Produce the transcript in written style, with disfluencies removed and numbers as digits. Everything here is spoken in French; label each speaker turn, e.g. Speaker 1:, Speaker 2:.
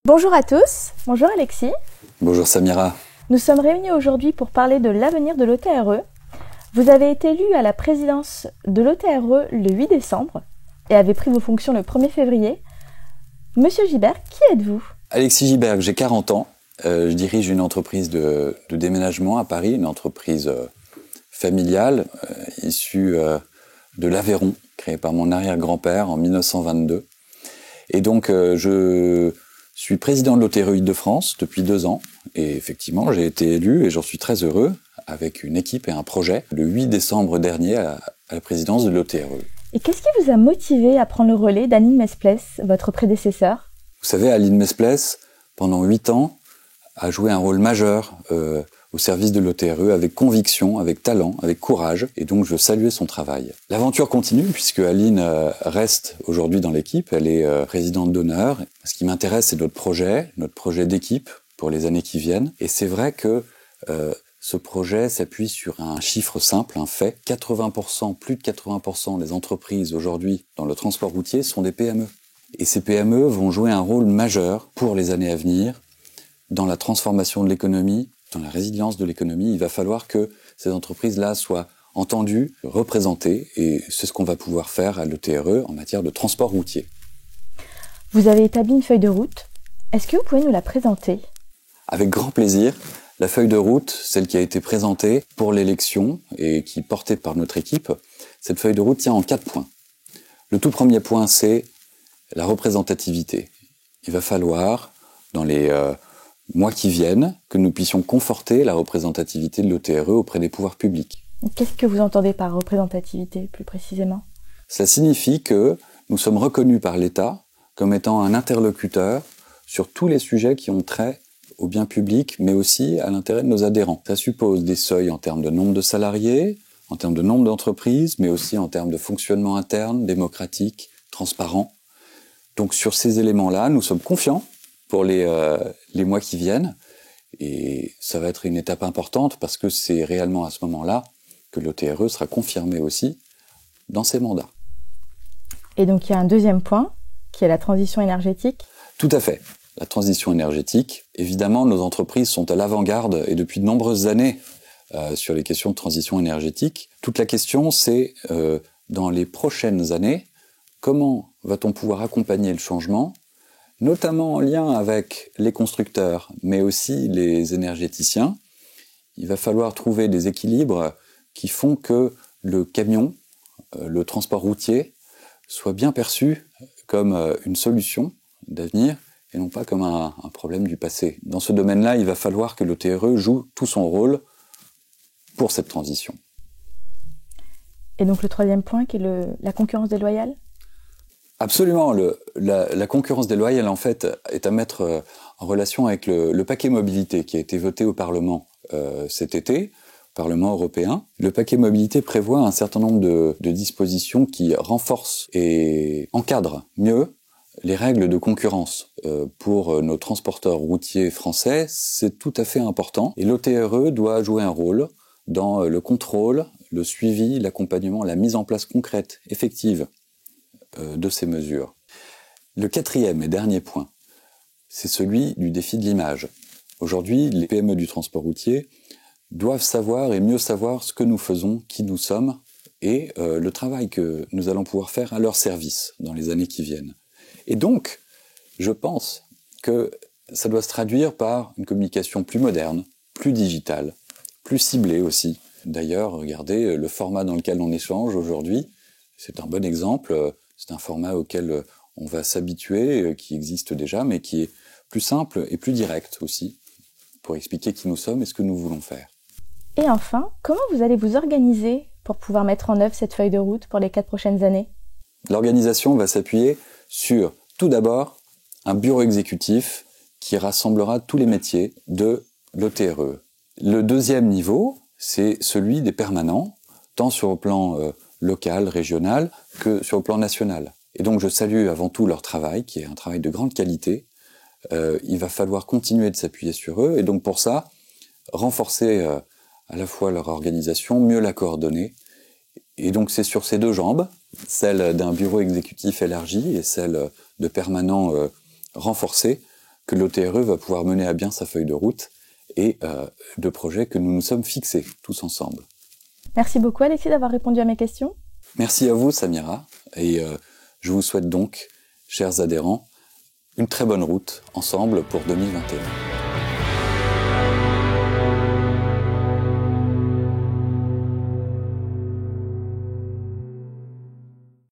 Speaker 1: Bonjour à tous, bonjour Alexis.
Speaker 2: Bonjour Samira.
Speaker 1: Nous sommes réunis aujourd'hui pour parler de l'avenir de l'OTRE. Vous avez été élu à la présidence de l'OTRE le 8 décembre et avez pris vos fonctions le 1er février. Monsieur Gibert, qui êtes-vous ?
Speaker 2: Alexis Gibert, j'ai 40 ans. Je dirige une entreprise de déménagement à Paris, une entreprise familiale issue de l'Aveyron, créée par mon arrière-grand-père en 1922. Et donc, je suis président de l'OTRE Île-de-France depuis 2 ans. Et effectivement, j'ai été élu et j'en suis très heureux avec une équipe et un projet le 8 décembre dernier à la présidence de l'OTRE.
Speaker 1: Et qu'est-ce qui vous a motivé à prendre le relais d'Aline Mesplès, votre prédécesseur ?
Speaker 2: Vous savez, Aline Mesplès, pendant 8 ans, a joué un rôle majeur au service de l'OTRE avec conviction, avec talent, avec courage. Et donc, je saluais son travail. L'aventure continue puisque Aline reste aujourd'hui dans l'équipe. Elle est présidente d'honneur. Ce qui m'intéresse, c'est notre projet d'équipe pour les années qui viennent. Et c'est vrai que ce projet s'appuie sur un chiffre simple, un fait. 80%, plus de 80% des entreprises aujourd'hui dans le transport routier sont des PME. Et ces PME vont jouer un rôle majeur pour les années à venir dans la transformation de l'économie, dans la résilience de l'économie. Il va falloir que ces entreprises-là soient entendues, représentées, et c'est ce qu'on va pouvoir faire à l'OTRE en matière de transport routier.
Speaker 1: Vous avez établi une feuille de route. Est-ce que vous pouvez nous la présenter ?
Speaker 2: Avec grand plaisir. La feuille de route, celle qui a été présentée pour l'élection et qui est portée par notre équipe, cette feuille de route tient en 4 points. Le tout premier point, c'est la représentativité. Il va falloir, dans les mois qui viennent, que nous puissions conforter la représentativité de l'OTRE auprès des pouvoirs publics.
Speaker 1: Qu'est-ce que vous entendez par représentativité, plus précisément ?
Speaker 2: Ça signifie que nous sommes reconnus par l'État comme étant un interlocuteur sur tous les sujets qui ont trait au bien public, mais aussi à l'intérêt de nos adhérents. Ça suppose des seuils en termes de nombre de salariés, en termes de nombre d'entreprises, mais aussi en termes de fonctionnement interne, démocratique, transparent. Donc sur ces éléments-là, nous sommes confiants pour les mois qui viennent, et ça va être une étape importante parce que c'est réellement à ce moment-là que l'OTRE sera confirmée aussi dans ses mandats.
Speaker 1: Et donc il y a un deuxième point, qui est la transition énergétique.
Speaker 2: Tout à fait. La transition énergétique. Évidemment, nos entreprises sont à l'avant-garde et depuis de nombreuses années sur les questions de transition énergétique. Toute la question, c'est dans les prochaines années, comment va-t-on pouvoir accompagner le changement, notamment en lien avec les constructeurs, mais aussi les énergéticiens. Il va falloir trouver des équilibres qui font que le camion, le transport routier, soit bien perçu comme une solution d'avenir et non pas comme un problème du passé. Dans ce domaine-là, il va falloir que l'OTRE joue tout son rôle pour cette transition.
Speaker 1: Et donc le troisième point, qui est la concurrence déloyale ?
Speaker 2: Absolument. La concurrence déloyale, en fait, est à mettre en relation avec le paquet mobilité qui a été voté au Parlement cet été, au Parlement européen. Le paquet mobilité prévoit un certain nombre de dispositions qui renforcent et encadrent mieux les règles de concurrence pour nos transporteurs routiers français. C'est tout à fait important. Et l'OTRE doit jouer un rôle dans le contrôle, le suivi, l'accompagnement, la mise en place concrète, effective de ces mesures. Le quatrième et dernier point, c'est celui du défi de l'image. Aujourd'hui, les PME du transport routier doivent savoir et mieux savoir ce que nous faisons, qui nous sommes et le travail que nous allons pouvoir faire à leur service dans les années qui viennent. Et donc, je pense que ça doit se traduire par une communication plus moderne, plus digitale, plus ciblée aussi. D'ailleurs, regardez le format dans lequel on échange aujourd'hui, c'est un bon exemple. C'est un format auquel on va s'habituer, qui existe déjà, mais qui est plus simple et plus direct aussi, pour expliquer qui nous sommes et ce que nous voulons faire.
Speaker 1: Et enfin, comment vous allez vous organiser pour pouvoir mettre en œuvre cette feuille de route pour les 4 prochaines années ?
Speaker 2: L'organisation va s'appuyer sur, tout d'abord, un bureau exécutif qui rassemblera tous les métiers de l'OTRE. Le deuxième niveau, c'est celui des permanents, tant sur le plan local, régional, que sur le plan national. Et donc je salue avant tout leur travail, qui est un travail de grande qualité. Il va falloir continuer de s'appuyer sur eux, et donc pour ça, renforcer à la fois leur organisation, mieux la coordonner. Et donc c'est sur ces deux jambes, celle d'un bureau exécutif élargi et celle de permanents renforcés, que l'OTRE va pouvoir mener à bien sa feuille de route et de projets que nous nous sommes fixés tous ensemble.
Speaker 1: Merci beaucoup Alexis d'avoir répondu à mes questions.
Speaker 2: Merci à vous Samira, et je vous souhaite donc, chers adhérents, une très bonne route ensemble pour 2021.